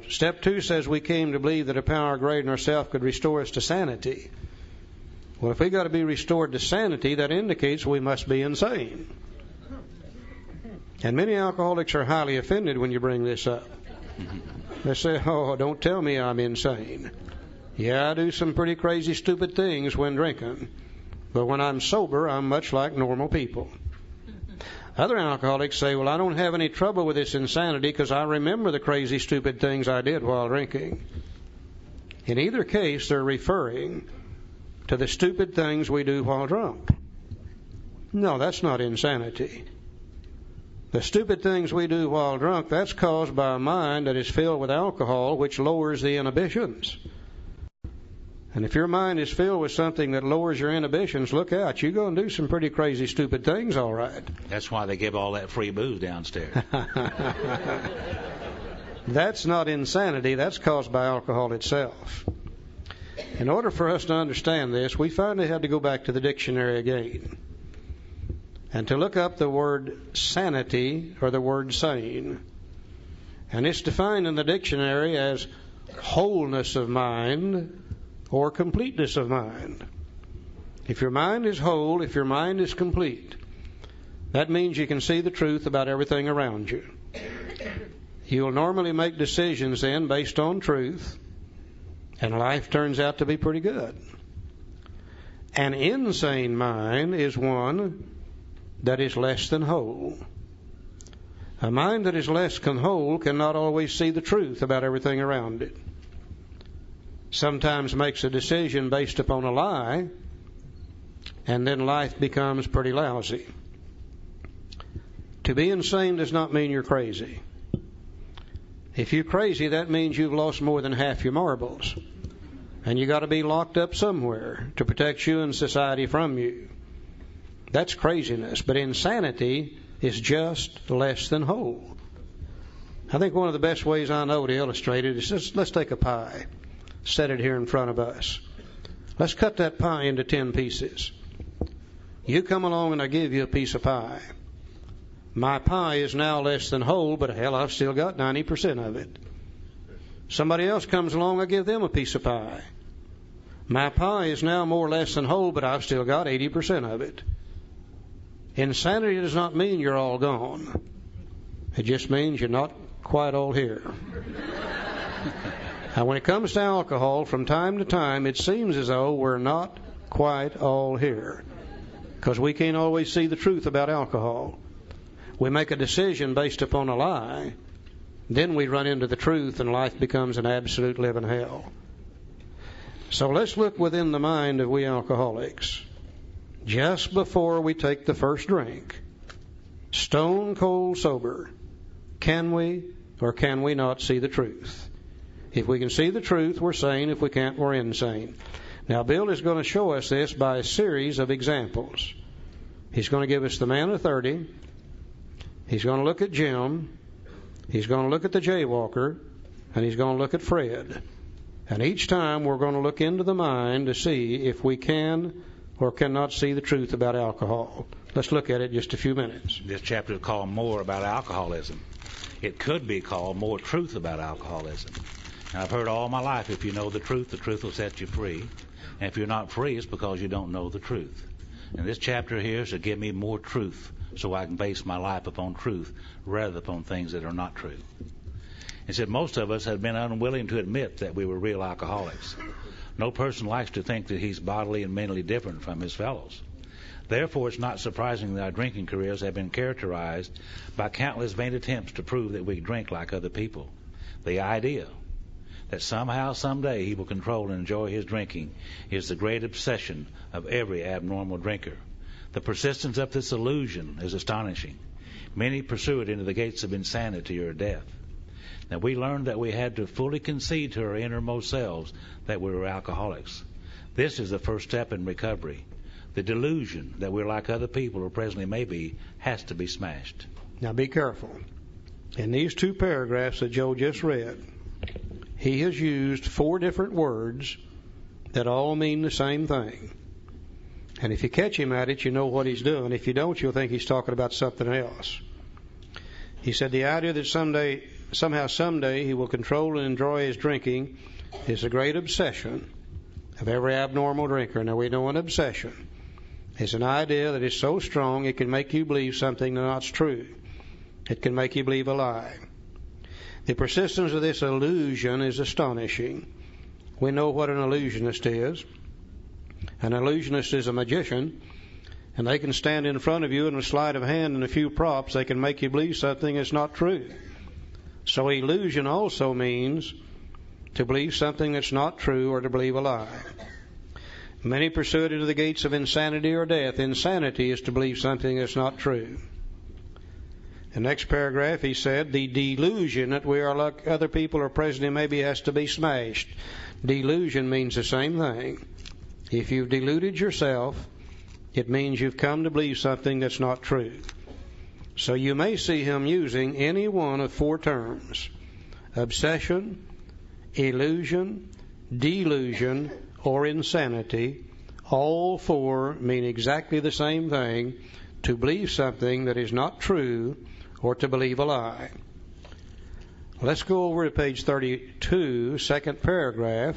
Step 2 says we came to believe that a power greater than ourselves could restore us to sanity. Well, if we got to be restored to sanity, that indicates we must be insane. And many alcoholics are highly offended when you bring this up. They say, "Oh, don't tell me I'm insane. Yeah, I do some pretty crazy, stupid things when drinking. But when I'm sober, I'm much like normal people." Other alcoholics say, "Well, I don't have any trouble with this insanity because I remember the crazy, stupid things I did while drinking." In either case, they're referring to the stupid things we do while drunk. No, that's not insanity. The stupid things we do while drunk, that's caused by a mind that is filled with alcohol, which lowers the inhibitions. And if your mind is filled with something that lowers your inhibitions, look out. You're going to do some pretty crazy, stupid things, all right. That's why they give all that free booze downstairs. That's not insanity. That's caused by alcohol itself. In order for us to understand this, we finally had to go back to the dictionary again and to look up the word sanity or the word sane. And it's defined in the dictionary as wholeness of mind or completeness of mind. If your mind is whole, if your mind is complete, that means you can see the truth about everything around you. You'll normally make decisions then based on truth, and life turns out to be pretty good. An insane mind is one that is less than whole. A mind that is less than whole cannot always see the truth about everything around it. Sometimes makes a decision based upon a lie, and then life becomes pretty lousy. To be insane does not mean you're crazy. If you're crazy, that means you've lost more than half your marbles. And you got to be locked up somewhere to protect you and society from you. That's craziness. But insanity is just less than whole. I think one of the best ways I know to illustrate it is just, let's take a pie. Set it here in front of us. Let's cut that pie into 10 pieces. You come along and I give you a piece of pie. My pie is now less than whole, but hell, I've still got 90% of it. Somebody else comes along, I give them a piece of pie. My pie is now more or less than whole, but I've still got 80% of it. Insanity does not mean you're all gone. It just means you're not quite all here. Now, when it comes to alcohol, from time to time, it seems as though we're not quite all here, because we can't always see the truth about alcohol. We make a decision based upon a lie, then we run into the truth, and life becomes an absolute living hell. So let's look within the mind of we alcoholics. Just before we take the first drink, stone cold sober, can we or can we not see the truth? If we can see the truth, we're sane. If we can't, we're insane. Now, Bill is going to show us this by a series of examples. He's going to give us the man of 30. He's going to look at Jim. He's going to look at the jaywalker. And he's going to look at Fred. And each time we're going to look into the mind to see if we can or cannot see the truth about alcohol. Let's look at it in just a few minutes. This chapter is called More About Alcoholism. It could be called More Truth About Alcoholism. And I've heard all my life, if you know the truth will set you free. And if you're not free, it's because you don't know the truth. And this chapter here is to give me more truth so I can base my life upon truth rather than upon things that are not true. It said most of us have been unwilling to admit that we were real alcoholics. No person likes to think that he's bodily and mentally different from his fellows. Therefore, it's not surprising that our drinking careers have been characterized by countless vain attempts to prove that we drink like other people. The idea that somehow, someday, he will control and enjoy his drinking is the great obsession of every abnormal drinker. The persistence of this illusion is astonishing. Many pursue it into the gates of insanity or death. Now, we learned that we had to fully concede to our innermost selves that we were alcoholics. This is the first step in recovery. The delusion that we're like other people, or presently may be, has to be smashed. Now, be careful. In these two paragraphs that Joe just read, he has used 4 different words that all mean the same thing. And if you catch him at it, you know what he's doing. If you don't, you'll think he's talking about something else. He said the idea that someday somehow someday he will control and enjoy his drinking is a great obsession of every abnormal drinker. Now, we know an obsession is an idea that is so strong it can make you believe something that's not true. It can make you believe a lie. The persistence of this illusion is astonishing. We know what an illusionist is. An illusionist is a magician, and they can stand in front of you in a sleight of hand and a few props. They can make you believe something that's not true. So illusion also means to believe something that's not true or to believe a lie. Many pursue it into the gates of insanity or death. Insanity is to believe something that's not true. The next paragraph, he said, the delusion that we are like other people or presently maybe has to be smashed. Delusion means the same thing. If you've deluded yourself, it means you've come to believe something that's not true. So you may see him using any one of four terms: obsession, illusion, delusion, or insanity. All four mean exactly the same thing: to believe something that is not true or to believe a lie. Let's go over to page 32, second paragraph.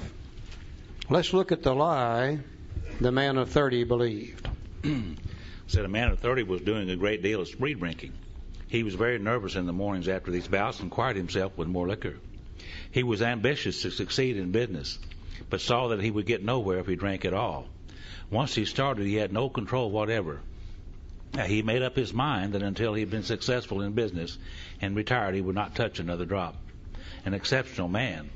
Let's look at the lie the man of 30 believed. Said a man of 30 was doing a great deal of spree drinking. He was very nervous in the mornings after these bouts and quiet himself with more liquor. He was ambitious to succeed in business, but saw that he would get nowhere if he drank at all. Once he started, he had no control whatever. He made up his mind that until he had been successful in business and retired, he would not touch another drop. An exceptional man.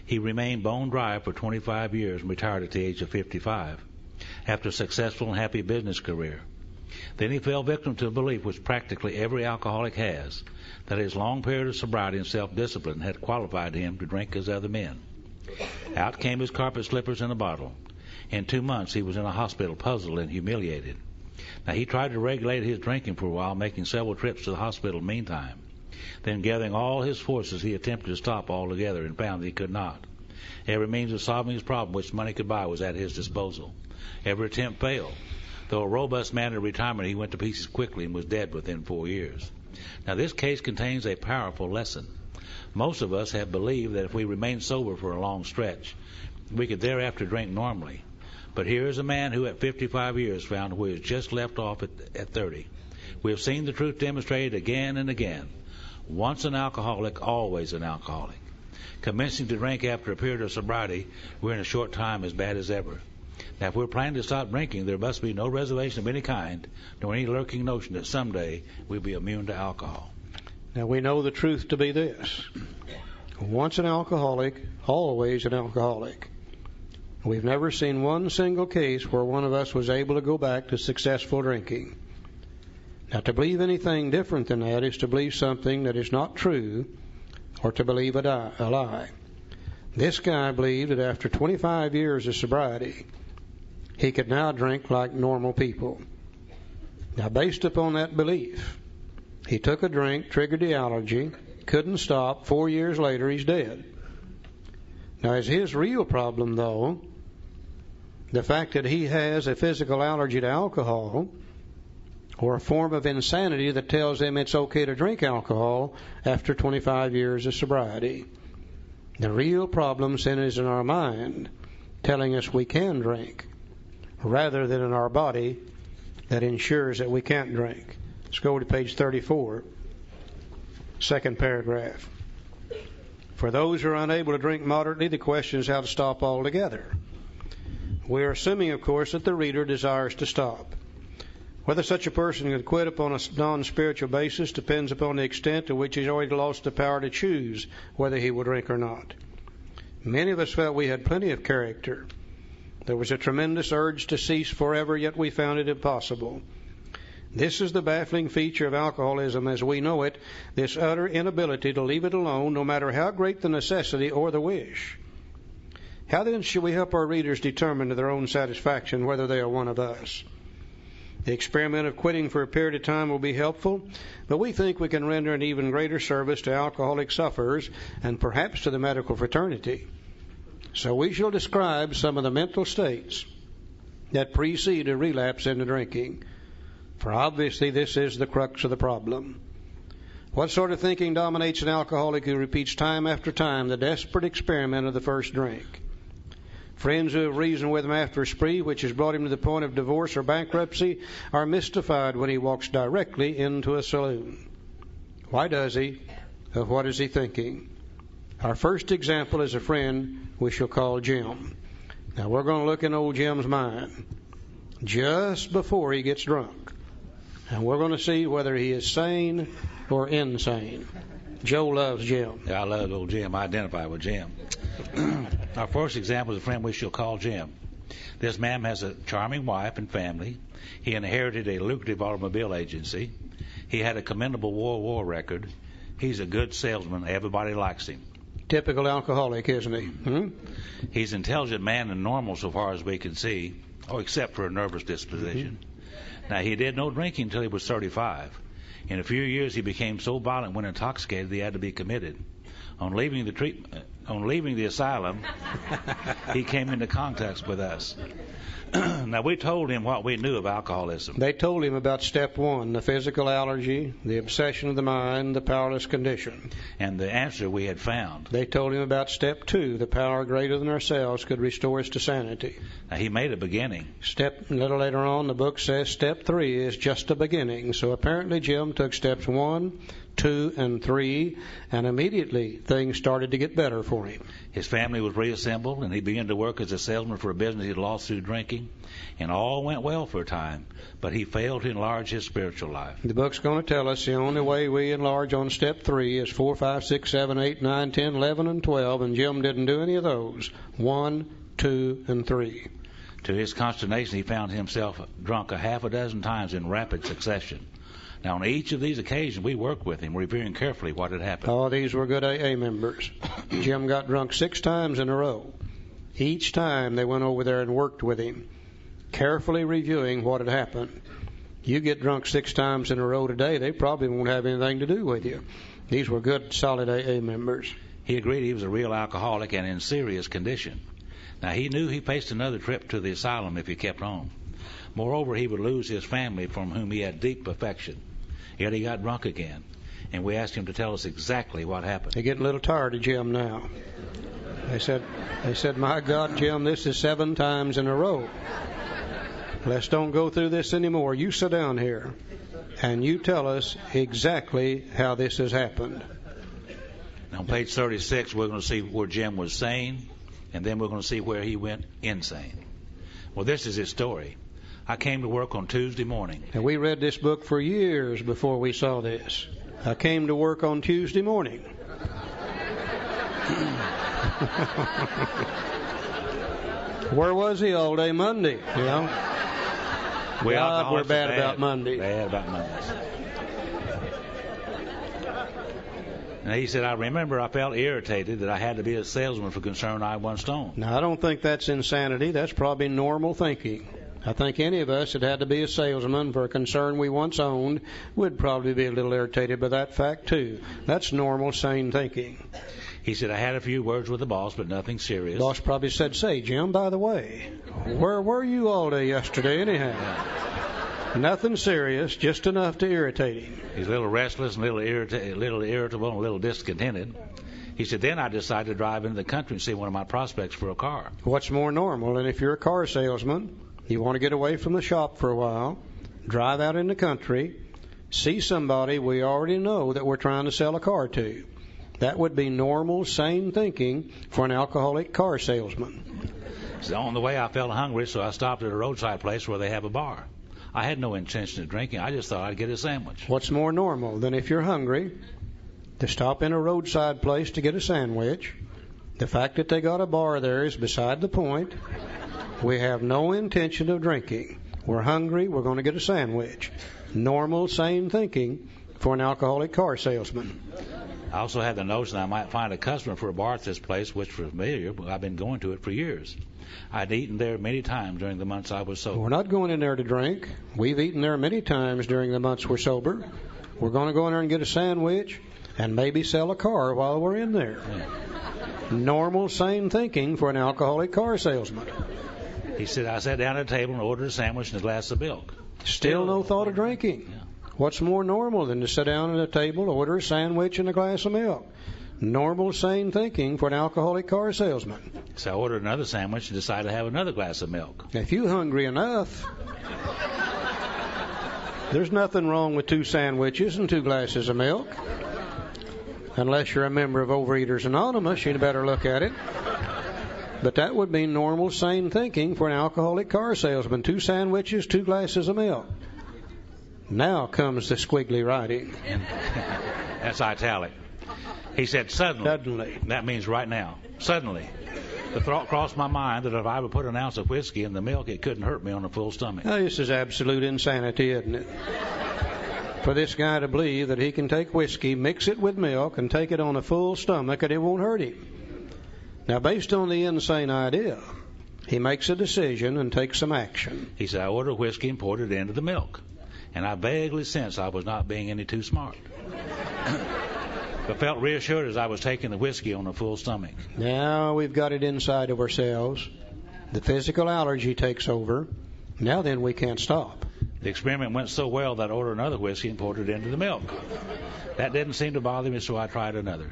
He remained bone dry for 25 years and retired at the age of 55 after a successful and happy business career. Then he fell victim to a belief which practically every alcoholic has, that his long period of sobriety and self-discipline had qualified him to drink as other men. Out came his carpet slippers and a bottle. In 2 months he was in a hospital, puzzled and humiliated. Now, he tried to regulate his drinking for a while, making several trips to the hospital meantime. Then, gathering all his forces, he attempted to stop altogether and found that he could not. Every means of solving his problem which money could buy was at his disposal. Every attempt failed. Though a robust man in retirement, he went to pieces quickly and was dead within 4 years. Now, this case contains a powerful lesson. Most of us have believed that if we remain sober for a long stretch, we could thereafter drink normally. But here is a man who at 55 years found where he has just left off at 30. We have seen the truth demonstrated again and again. Once an alcoholic, always an alcoholic. Commencing to drink after a period of sobriety, we're in a short time as bad as ever. Now, if we're planning to stop drinking, there must be no reservation of any kind, nor any lurking notion that someday we'll be immune to alcohol. Now, we know the truth to be this: once an alcoholic, always an alcoholic. We've never seen one single case where one of us was able to go back to successful drinking. Now, to believe anything different than that is to believe something that is not true or to believe a lie. This guy believed that after 25 years of sobriety, he could now drink like normal people. Now, based upon that belief, he took a drink, triggered the allergy, couldn't stop. 4 years later, he's dead. Now, is his real problem, though, the fact that he has a physical allergy to alcohol or a form of insanity that tells him it's okay to drink alcohol after 25 years of sobriety? The real problem then is in our mind, telling us we can drink, rather than in our body that ensures that we can't drink. Let's go to page 34, second paragraph. For those who are unable to drink moderately, the question is how to stop altogether. We are assuming, of course, that the reader desires to stop. Whether such a person can quit upon a non-spiritual basis depends upon the extent to which he's already lost the power to choose whether he will drink or not. Many of us felt we had plenty of character. There was a tremendous urge to cease forever, yet we found it impossible. This is the baffling feature of alcoholism as we know it, this utter inability to leave it alone, no matter how great the necessity or the wish. How then should we help our readers determine to their own satisfaction whether they are one of us? The experiment of quitting for a period of time will be helpful, but we think we can render an even greater service to alcoholic sufferers and perhaps to the medical fraternity. So we shall describe some of the mental states that precede a relapse into drinking, for obviously this is the crux of the problem. What sort of thinking dominates an alcoholic who repeats time after time the desperate experiment of the first drink? Friends who have reasoned with him after a spree which has brought him to the point of divorce or bankruptcy are mystified when he walks directly into a saloon. Why does he? Of what is he thinking? Our first example is a friend we shall call Jim. Now we're going to look in old Jim's mind just before he gets drunk. And we're going to see whether he is sane or insane. Joe loves Jim. Yeah, I love old Jim. I identify with Jim. Our first example is a friend we shall call Jim. This man has a charming wife and family. He inherited a lucrative automobile agency. He had a commendable World War record. He's a good salesman. Everybody likes him. Typical alcoholic, isn't he? He's an intelligent man and normal so far as we can see, except for a nervous disposition. Now, he did no drinking until he was 35. In a few years, he became so violent when intoxicated he had to be committed. On leaving the asylum, he came into contact with us. Now, we told him what we knew of alcoholism. They told him about step one, the physical allergy, the obsession of the mind, the powerless condition. And the answer we had found. They told him about step two, the power greater than ourselves could restore us to sanity. Now, he made a beginning. A little later on, the book says step three is just a beginning. So apparently Jim took steps 1, 2, and 3, and immediately things started to get better for him. His family was reassembled, and he began to work as a salesman for a business he'd lost through drinking, and all went well for a time, but he failed to enlarge his spiritual life. The book's going to tell us the only way we enlarge on step 3 is 4, 5, 6, 7, 8, 9, 10, 11, and 12, and Jim didn't do any of those. 1, 2, and 3. To his consternation, he found himself drunk a half a dozen times in rapid succession. Now, on each of these occasions, we worked with him, reviewing carefully what had happened. Oh, these were good AA members. Jim got drunk 6 times in a row. Each time they went over there and worked with him, carefully reviewing what had happened. You get drunk 6 times in a row today, they probably won't have anything to do with you. These were good, solid AA members. He agreed he was a real alcoholic and in serious condition. Now, he knew he faced another trip to the asylum if he kept on. Moreover, he would lose his family from whom he had deep affection. Yet he got drunk again, and we asked him to tell us exactly what happened. They're getting a little tired of Jim now. They said, my God, Jim, this is 7 times in a row. Let's don't go through this anymore. You sit down here, and you tell us exactly how this has happened. Now, on page 36, we're going to see where Jim was sane, and then we're going to see where he went insane. Well, this is his story. I came to work on Tuesday morning. And we read this book for years before we saw this. I came to work on Tuesday morning. Where was he all day Monday? You know? God, we're bad about Monday. Bad about Mondays. And he said, I remember I felt irritated that I had to be a salesman for concern I once owned. Now, I don't think that's insanity. That's probably normal thinking. I think any of us that had to be a salesman for a concern we once owned would probably be a little irritated by that fact, too. That's normal, sane thinking. He said, I had a few words with the boss, but nothing serious. The boss probably said, say, Jim, by the way, where were you all day yesterday anyhow? Yeah. Nothing serious, just enough to irritate him. He's a little restless, and a little irritable, and a little discontented. He said, then I decided to drive into the country and see one of my prospects for a car. What's more normal than if you're a car salesman, you want to get away from the shop for a while, drive out in the country, see somebody we already know that we're trying to sell a car to. That would be normal, sane thinking for an alcoholic car salesman. So on the way, I felt hungry, so I stopped at a roadside place where they have a bar. I had no intention of drinking. I just thought I'd get a sandwich. What's more normal than if you're hungry to stop in a roadside place to get a sandwich? The fact that they got a bar there is beside the point. We have no intention of drinking. We're hungry. We're going to get a sandwich. Normal, sane thinking for an alcoholic car salesman. I also had the notion I might find a customer for a bar at this place, which was familiar, but I've been going to it for years. I'd eaten there many times during the months I was sober. We're not going in there to drink. We've eaten there many times during the months we're sober. We're going to go in there and get a sandwich and maybe sell a car while we're in there. Yeah. Normal, sane thinking for an alcoholic car salesman. He said, I sat down at a table and ordered a sandwich and a glass of milk. Still no thought of drinking. Yeah. What's more normal than to sit down at a table, order a sandwich and a glass of milk? Normal, sane thinking for an alcoholic car salesman. So I ordered another sandwich and decided to have another glass of milk. If you're hungry enough, there's nothing wrong with 2 sandwiches and 2 glasses of milk. Unless you're a member of Overeaters Anonymous, you'd better look at it. But that would be normal, sane thinking for an alcoholic car salesman. 2 sandwiches, 2 glasses of milk. Now comes the squiggly writing. That's italic. He said, suddenly. That means right now. Suddenly. The thought crossed my mind that if I would put an ounce of whiskey in the milk, it couldn't hurt me on a full stomach. Now, this is absolute insanity, isn't it? For this guy to believe that he can take whiskey, mix it with milk, and take it on a full stomach and it won't hurt him. Now, based on the insane idea, he makes a decision and takes some action. He said, I ordered whiskey and poured it into the milk. And I vaguely sensed I was not being any too smart. But felt reassured as I was taking the whiskey on a full stomach. Now we've got it inside of ourselves. The physical allergy takes over. Now then we can't stop. The experiment went so well that I ordered another whiskey and poured it into the milk. That didn't seem to bother me, so I tried another.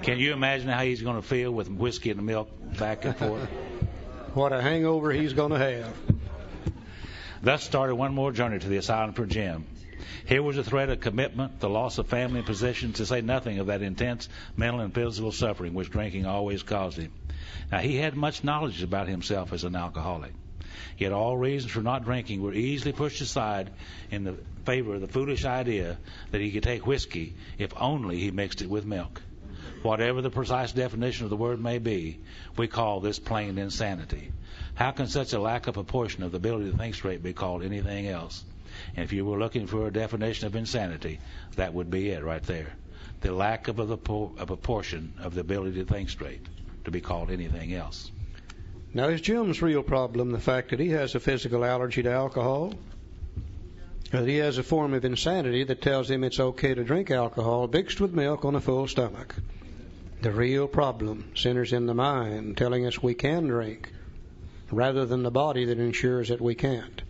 Can you imagine how he's going to feel with whiskey and the milk back and forth? What a hangover he's going to have. Thus started one more journey to the asylum for Jim. Here was a threat of commitment, the loss of family and possessions, to say nothing of that intense mental and physical suffering which drinking always caused him. Now, he had much knowledge about himself as an alcoholic. Yet all reasons for not drinking were easily pushed aside in the favor of the foolish idea that he could take whiskey if only he mixed it with milk. Whatever the precise definition of the word may be, we call this plain insanity. How can such a lack of proportion of the ability to think straight be called anything else? And if you were looking for a definition of insanity, that would be it right there. The lack of a proportion of the ability to think straight to be called anything else. Now, is Jim's real problem the fact that he has a physical allergy to alcohol? Or that he has a form of insanity that tells him it's okay to drink alcohol mixed with milk on a full stomach? The real problem centers in the mind telling us we can drink, rather than the body that ensures that we can't.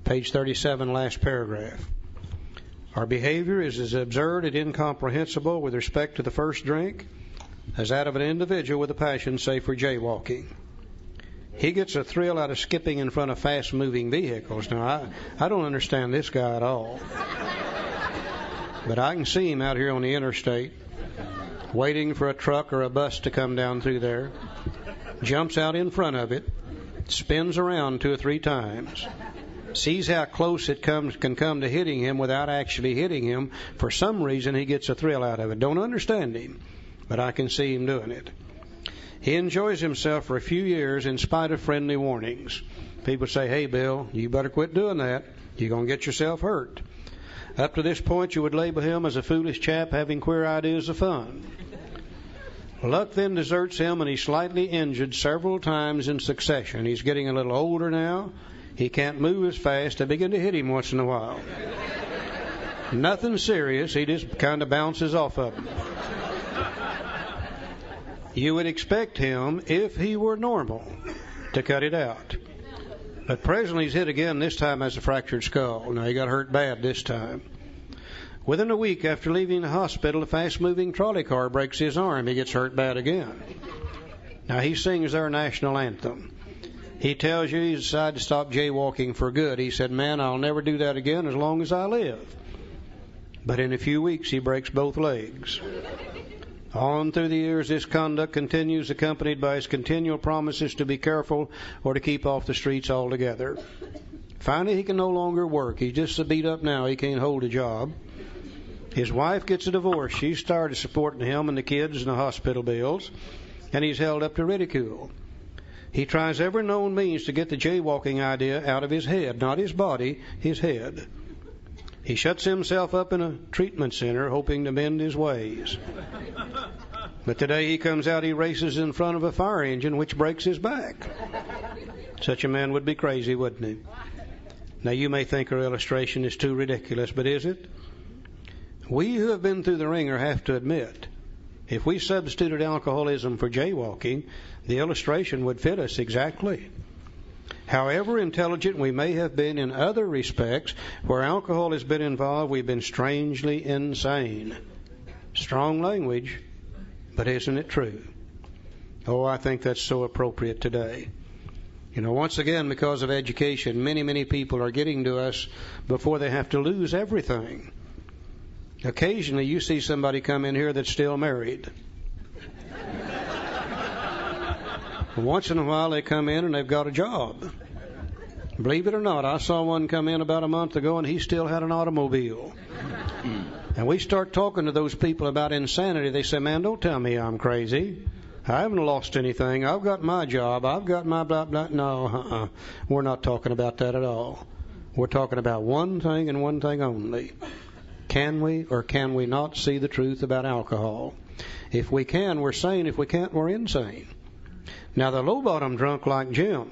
Page 37, last paragraph. Our behavior is as absurd and incomprehensible with respect to the first drink as that of an individual with a passion, say, for jaywalking. He gets a thrill out of skipping in front of fast-moving vehicles. Now, I don't understand this guy at all. But I can see him out here on the interstate, waiting for a truck or a bus to come down through there, jumps out in front of it, spins around 2 or 3 times, sees how close it can come to hitting him without actually hitting him. For some reason, he gets a thrill out of it. Don't understand him, but I can see him doing it. He enjoys himself for a few years in spite of friendly warnings. People say, hey, Bill, you better quit doing that. You're going to get yourself hurt. Up to this point, you would label him as a foolish chap having queer ideas of fun. Luck then deserts him, and he's slightly injured several times in succession. He's getting a little older now. He can't move as fast. I begin to hit him once in a while. Nothing serious. He just kind of bounces off of him. You would expect him, if he were normal, to cut it out. But presently he's hit again, this time has a fractured skull. Now, he got hurt bad this time. Within a week after leaving the hospital, a fast-moving trolley car breaks his arm. He gets hurt bad again. Now, he sings our national anthem. He tells you he's decided to stop jaywalking for good. He said, man, I'll never do that again as long as I live. But in a few weeks, he breaks both legs. On through the years, this conduct continues, accompanied by his continual promises to be careful or to keep off the streets altogether. Finally, he can no longer work. He's just so beat up now he can't hold a job. His wife gets a divorce. She's started supporting him and the kids and the hospital bills, and he's held up to ridicule. He tries every known means to get the jaywalking idea out of his head, not his body, his head. He shuts himself up in a treatment center, hoping to mend his ways. But the day he comes out, he races in front of a fire engine, which breaks his back. Such a man would be crazy, wouldn't he? Now, you may think our illustration is too ridiculous, but is it? We who have been through the ringer have to admit, if we substituted alcoholism for jaywalking, the illustration would fit us exactly. However intelligent we may have been in other respects, where alcohol has been involved, we've been strangely insane. Strong language, but isn't it true? Oh, I think that's so appropriate today. You know, once again, because of education, many people are getting to us before they have to lose everything. Occasionally, you see somebody come in here that's still married. Once in a while, they come in and they've got a job. Believe it or not, I saw one come in about a month ago and he still had an automobile. And we start talking to those people about insanity. They say, man, don't tell me I'm crazy. I haven't lost anything. I've got my job. I've got my blah, blah. No, we're not talking about that at all. We're talking about one thing and one thing only. Can we or can we not see the truth about alcohol? If we can, we're sane. If we can't, we're insane. Now, the low-bottom drunk like Jim,